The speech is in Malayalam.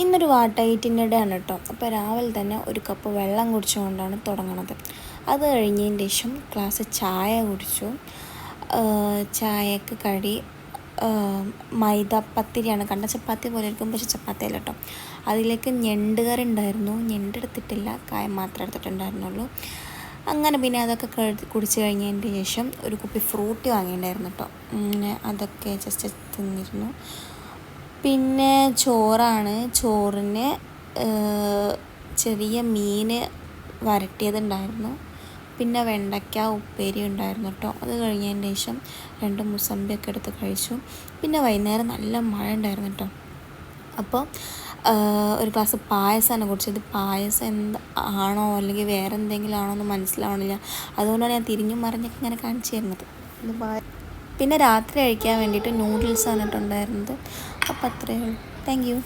ഇന്നൊരു വാട്ടൈറ്റിൻ്റെ ഡേ ആണ് കേട്ടോ. അപ്പോൾ രാവിലെ തന്നെ ഒരു കപ്പ് വെള്ളം കുടിച്ചുകൊണ്ടാണ് തുടങ്ങുന്നത്. അത് കഴിഞ്ഞതിന് ശേഷം ഗ്ലാസ് ചായ കുടിച്ചു. ചായക്ക് കടി മൈദ പത്തിരിയാണ്. കണ്ട ചപ്പാത്തി പോലെ ഇരിക്കും, പക്ഷെ ചപ്പാത്തി അല്ല കേട്ടോ. അതിലേക്ക് ഞണ്ട് കറി ഉണ്ടായിരുന്നു. ഞണ്ടെടുത്തിട്ടില്ല, കായം മാത്രമേ എടുത്തിട്ടുണ്ടായിരുന്നുള്ളൂ. അങ്ങനെ പിന്നെ അതൊക്കെ കുടിച്ച് കഴിഞ്ഞതിന് ശേഷം ഒരു കുപ്പി ഫ്രൂട്ടി വാങ്ങിയിട്ടുണ്ടായിരുന്നു കേട്ടോ. അങ്ങനെ അതൊക്കെ ജസ്റ്റ് തിന്നിരുന്നു. പിന്നെ ചോറാണ്. ചോറിന് ചെറിയ മീൻ വരട്ടിയതുണ്ടായിരുന്നു. പിന്നെ വെണ്ടയ്ക്ക ഉപ്പേരി ഉണ്ടായിരുന്നു കേട്ടോ. അത് കഴിഞ്ഞതിന് ശേഷം 2 മുസമ്പിയൊക്കെ എടുത്ത് കഴിച്ചു. പിന്നെ വൈകുന്നേരം നല്ല മഴ ഉണ്ടായിരുന്നു കേട്ടോ. അപ്പോൾ ഒരു ഗ്ലാസ് പായസമാണ് കുടിച്ചത്. പായസം ആണോ അല്ലെങ്കിൽ വേറെ എന്തെങ്കിലും ആണോ എന്ന് മനസ്സിലാവണില്ല. അതുകൊണ്ടാണ് ഞാൻ തിരിഞ്ഞും മറിഞ്ഞൊക്കെ ഇങ്ങനെ കാണിച്ചു തരുന്നത്. പിന്നെ രാത്രി കഴിക്കാൻ വേണ്ടിയിട്ട് നൂഡിൽസാണ് കേട്ടോ ഉണ്ടായിരുന്നത്. അപ്പോൾ അത്രയേ ഉള്ളൂ. Thank you.